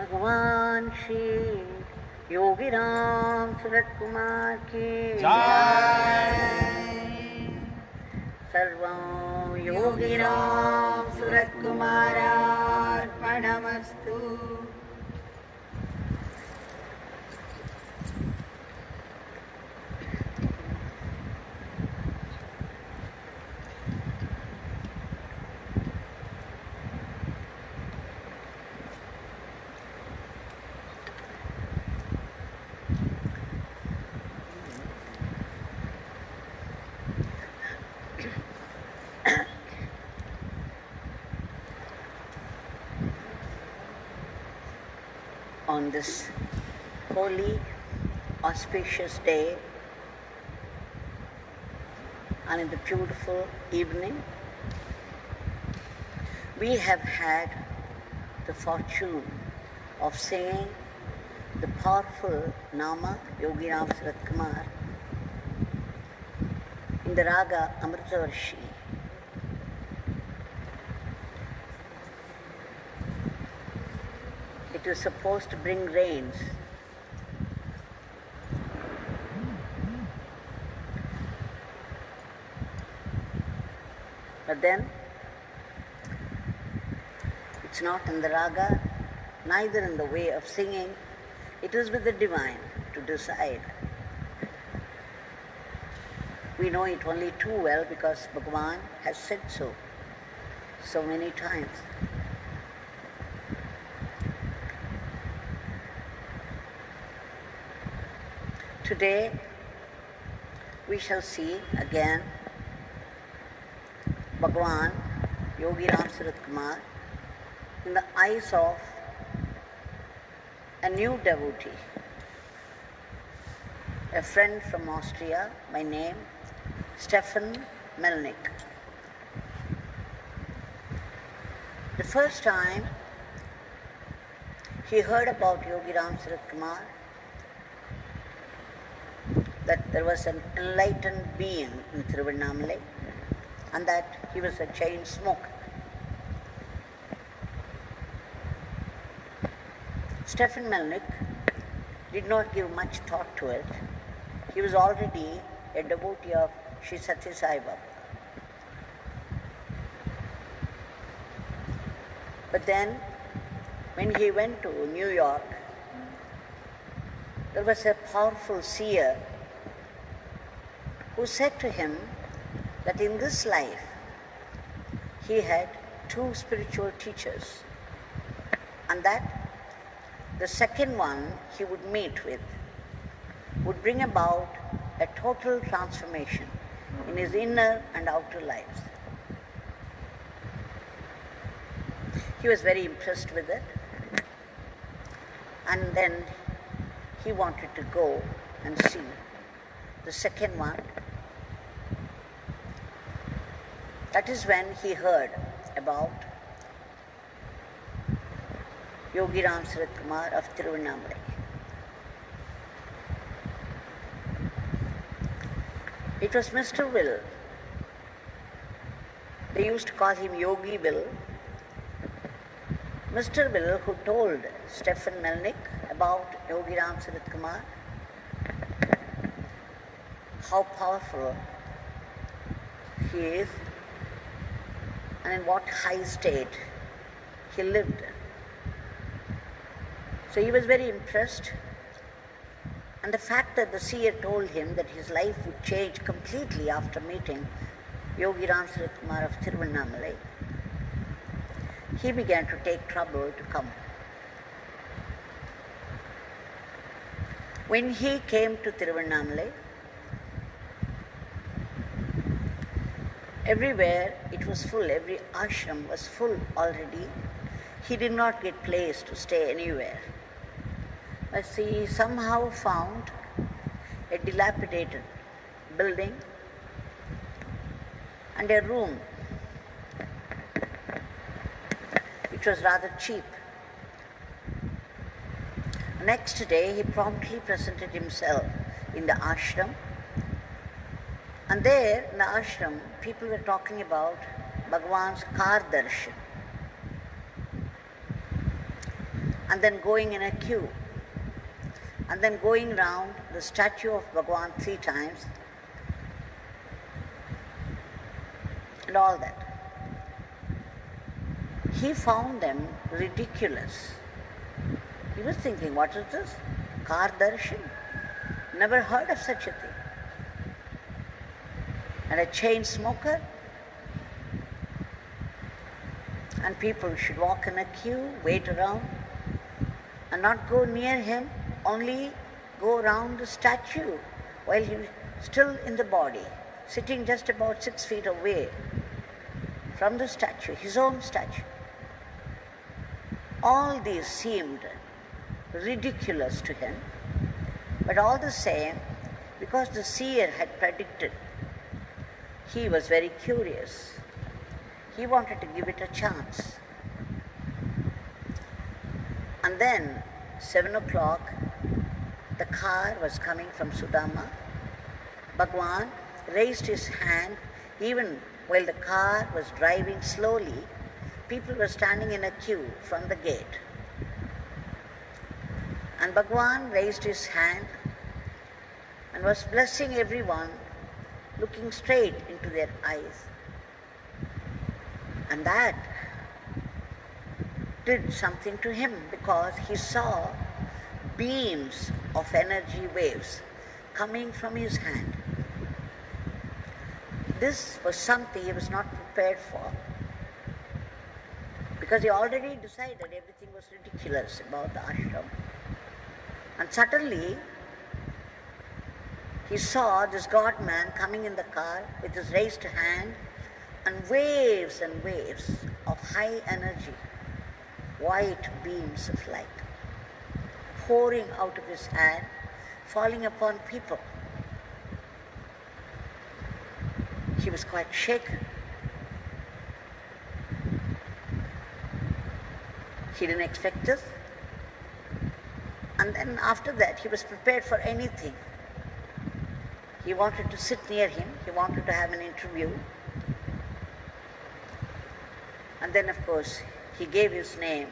भगवान श्री योगी रामसूरतकुमार की जय। सर्वं योगी रामसूरतकुमारार्पणमस्तु। On this holy, auspicious day and in the beautiful evening, we have had the fortune of singing the powerful Nama Yogi Ramsuratkumar in the Raga Amritavarshi. It was supposed to bring rains. But then, it's not in the raga, neither in the way of singing. It is with the divine to decide. We know it only too well because Bhagwan has said so many times. Today, we shall see again Bhagwan Yogi Ramsuratkumar in the eyes of a new devotee, a friend from Austria by name Stefan Melnick. The first time he heard about Yogi Ramsuratkumar, that there was an enlightened being in Thiruvanamalai and that he was a chain smoker. Stefan Melnick did not give much thought to it. He was already a devotee of Sri Sathya Sai Baba. But then, when he went to New York, there was a powerful seer who said to him that in this life he had two spiritual teachers and that the second one he would meet with would bring about a total transformation in his inner and outer lives. He was very impressed with it, and then he wanted to go and see the second one. That is when he heard about Yogi Ramsuratkumar of Thiruvanamalai. It was Mr. Will. They used to call him Yogi Will. Mr. Will, who told Stefan Melnick about Yogi Ramsuratkumar, how powerful he is and in what high state he lived. So he was very impressed, and the fact that the seer told him that his life would change completely after meeting Yogi Ramsuratkumar of Thiruvanamalai, he began to take trouble to come. When he came to Thiruvanamalai, everywhere it was full, every ashram was full already. He did not get place to stay anywhere. But he somehow found a dilapidated building and a room which was rather cheap. Next day he promptly presented himself in the ashram, and there in the ashram people were talking about Bhagwan's car darshan. and then going in a queue, and then going round the statue of Bhagwan 3 times, and all that. He found them ridiculous. He was thinking, what is this? Car darshan? Never heard of such a thing. And a chain smoker? And people should walk in a queue, wait around, and not go near him, only go around the statue while he was still in the body, sitting just about 6 feet away from the statue, his own statue. All these seemed ridiculous to him, but all the same, because the seer had predicted, he was very curious. He wanted to give it a chance. And then, 7 o'clock, the car was coming from Sudama. Bhagwan raised his hand, even while the car was driving slowly. People were standing in a queue from the gate. And Bhagwan raised his hand and was blessing everyone, looking straight into their eyes. And that did something to him, because he saw beams of energy waves coming from his hand. This was something he was not prepared for, because he already decided everything was ridiculous about the ashram. And suddenly, he saw this God-man coming in the car with his raised hand, and waves of high energy, white beams of light, pouring out of his hand, falling upon people. He was quite shaken. He didn't expect this. And then after that, he was prepared for anything. He wanted to sit near him. He wanted to have an interview. And then, of course, he gave his name.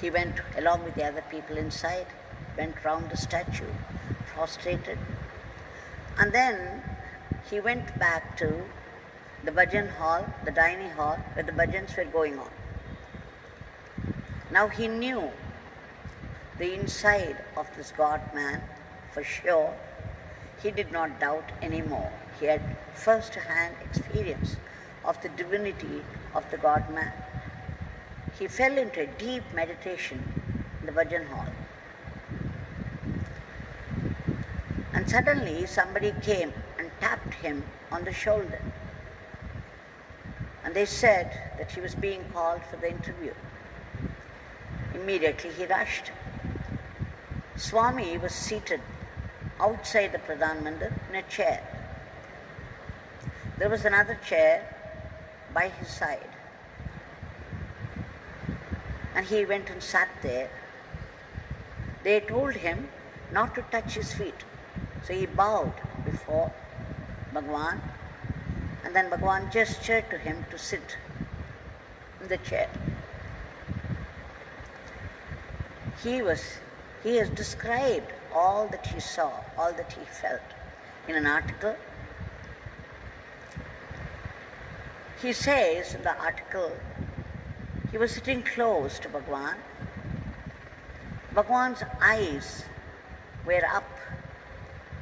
He went along with the other people inside, went round the statue, prostrated. And then he went back to the bhajan hall, the dining hall, where the bhajans were going on. Now he knew the inside of this God-man for sure. He did not doubt anymore. He had first-hand experience of the divinity of the God-man. He fell into a deep meditation in the bhajan hall. And suddenly somebody came and tapped him on the shoulder. And they said that he was being called for the interview. Immediately he rushed. Swami was seated outside the Pradhan Mandir in a chair. There was another chair by his side. And he went and sat there. They told him not to touch his feet. So he bowed before Bhagwan, and then Bhagwan gestured to him to sit in the chair. He has described all that he saw, all that he felt in an article. He says in the article, he was sitting close to Bhagwan. Bhagwan's eyes were up.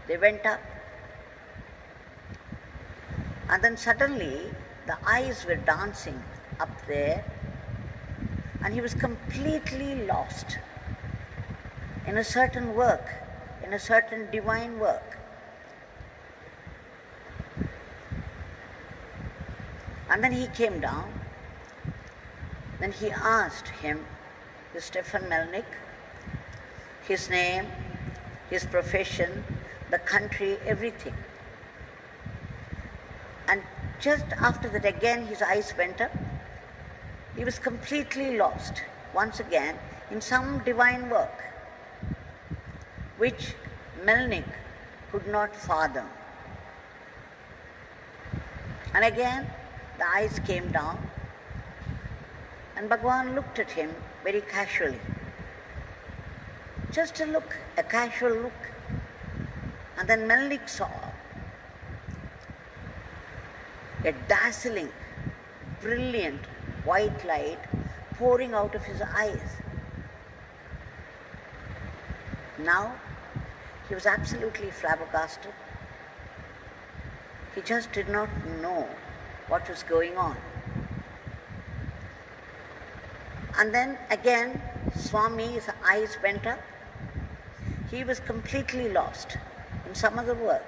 They went up. And then suddenly the eyes were dancing up there, and he was completely lost in a certain work, in a certain divine work. And then he came down. Then he asked him, this Stefan Melnick, his name, his profession, the country, everything. And just after that again his eyes went up. He was completely lost once again in some divine work which Melnick could not fathom. And again the eyes came down, and Bhagwan looked at him very casually. Just a look, a casual look. And then Melnick saw a dazzling, brilliant white light pouring out of his eyes. Now, he was absolutely flabbergasted. He just did not know what was going on. And then again, Swami's eyes went up. He was completely lost in some other work.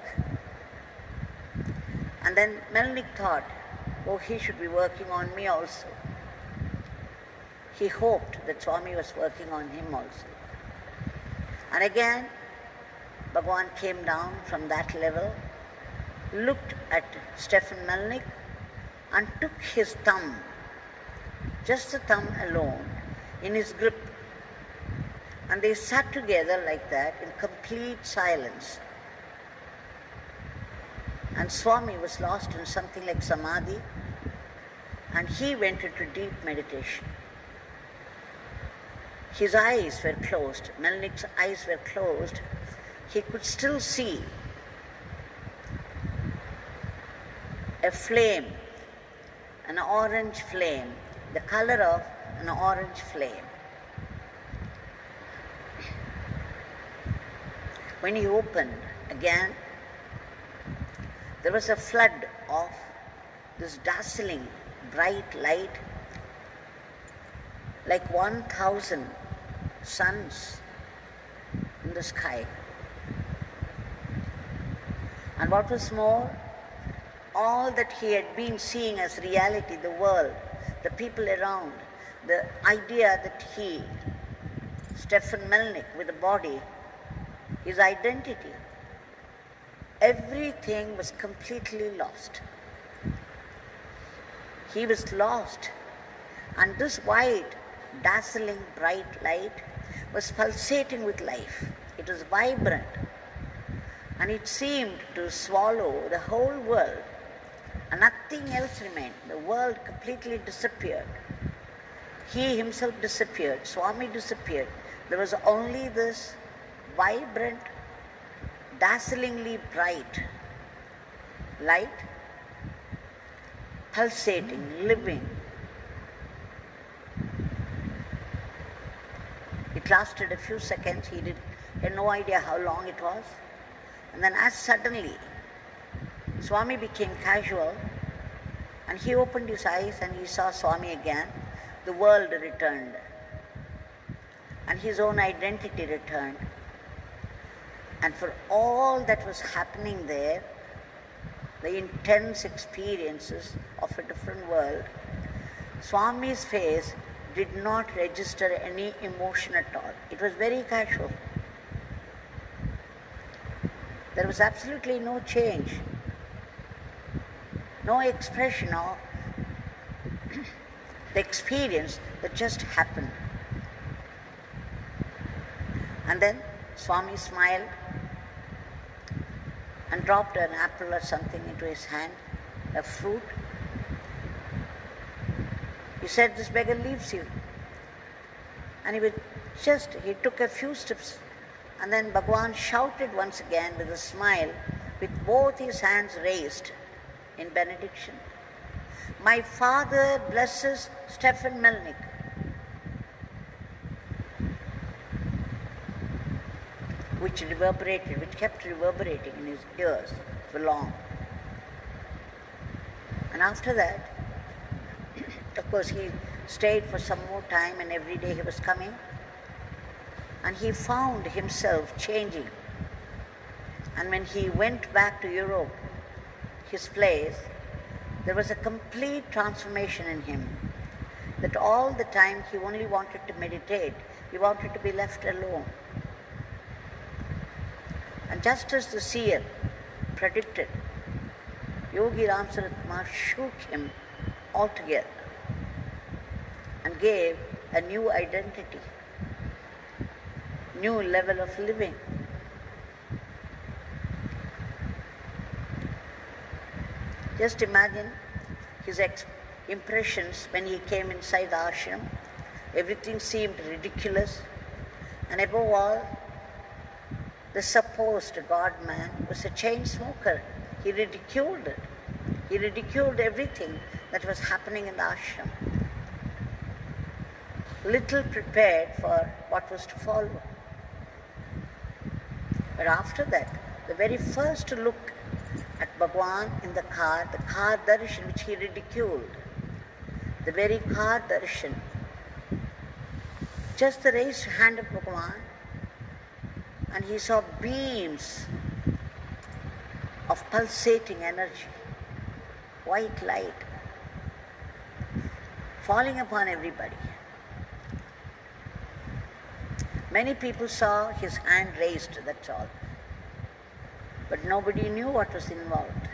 And then Melnick thought, oh, he should be working on me also. He hoped that Swami was working on him also. And again, Bhagwan came down from that level, looked at Stefan Melnick and took his thumb, just the thumb alone, in his grip. And they sat together like that in complete silence. And Swami was lost in something like samadhi, and he went into deep meditation. His eyes were closed, Melnick's eyes were closed. He could still see a flame, an orange flame, the color of an orange flame. When he opened again, there was a flood of this dazzling bright light, like 1,000 suns in the sky. And what was more, all that he had been seeing as reality, the world, the people around, the idea that he, Stefan Melnick, with a body, his identity, everything was completely lost. He was lost. And this white, dazzling, bright light was pulsating with life. It was vibrant. And it seemed to swallow the whole world. And nothing else remained. The world completely disappeared. He himself disappeared. Swami disappeared. There was only this vibrant, dazzlingly bright light, pulsating, living. It lasted a few seconds. He had no idea how long it was. And then as suddenly, Swami became casual, and he opened his eyes and he saw Swami again. The world returned, and his own identity returned. And for all that was happening there, the intense experiences of a different world, Swami's face did not register any emotion at all. It was very casual. There was absolutely no change, no expression of the experience that just happened. And then Swami smiled and dropped an apple or something into his hand, a fruit. He said, this beggar leaves you. And he took a few steps, and then Bhagwan shouted once again with a smile, with both his hands raised in benediction. My father blesses Stefan Melnick. Which kept reverberating in his ears for long. And after that, of course, he stayed for some more time, and every day he was coming. And he found himself changing. And when he went back to Europe, his place, there was a complete transformation in him. That all the time he only wanted to meditate, he wanted to be left alone. And just as the seer predicted, Yogi Ramsuratkumar shook him altogether and gave a new identity, new level of living. Just imagine his impressions when he came inside the ashram. Everything seemed ridiculous, and above all, the supposed God-man was a chain smoker. He ridiculed it. He ridiculed everything that was happening in the ashram. Little prepared for what was to follow. But after that, the very first look at Bhagwan in the car darshan which he ridiculed, the very car darshan, just the raised hand of Bhagwan, and he saw beams of pulsating energy, white light, falling upon everybody. Many people saw his hand raised, that's all. But nobody knew what was involved.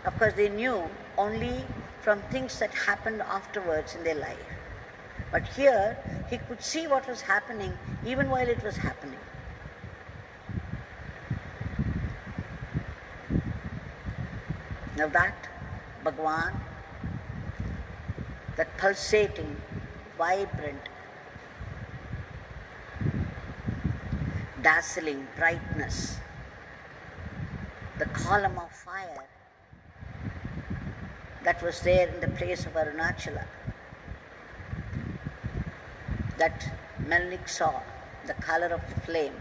Of course, they knew only from things that happened afterwards in their life. But here, he could see what was happening even while it was happening. Now that Bhagwan, that pulsating, vibrant, dazzling brightness, the column of fire that was there in the place of Arunachala, that Melnick saw, the color of the flame.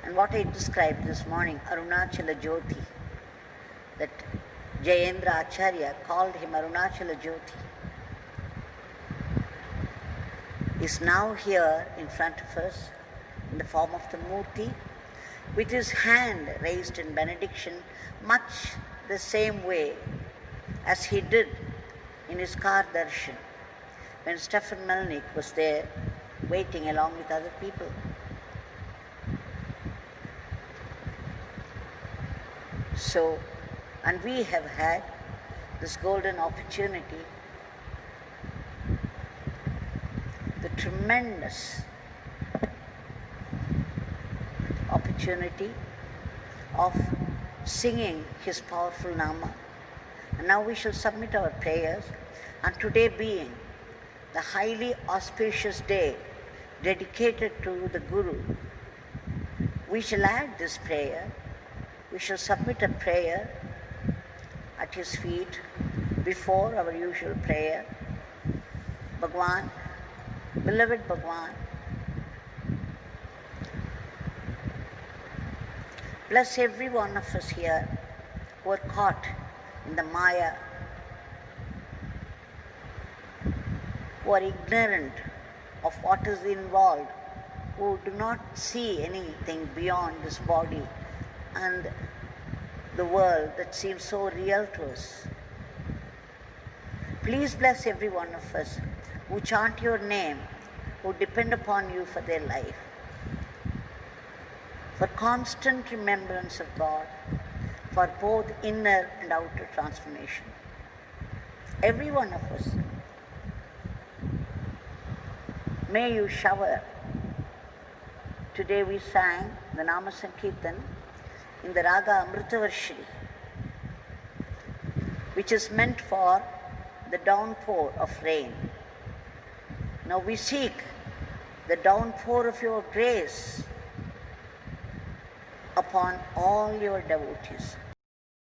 And what I described this morning, Arunachala Jyoti, that Jayendra Acharya called him Arunachala Jyoti, is now here in front of us in the form of the Murti, with his hand raised in benediction, much the same way as he did in his car darshan when Stefan Melnick was there waiting along with other people. So, and we have had this golden opportunity, the tremendous opportunity of singing his powerful Nama. And now we shall submit our prayers, and today being the highly auspicious day dedicated to the Guru, we shall add this prayer. We shall submit a prayer at his feet before our usual prayer. Bhagwan, beloved Bhagwan, bless every one of us here who are caught in the Maya, who are ignorant of what is involved, who do not see anything beyond this body and the world that seems so real to us. Please bless every one of us who chant your name, who depend upon you for their life, for constant remembrance of God, for both inner and outer transformation. Every one of us. May you shower. Today we sang the Nama Sankirtan in the Raga Amritavarshini, which is meant for the downpour of rain. Now we seek the downpour of your grace upon all your devotees.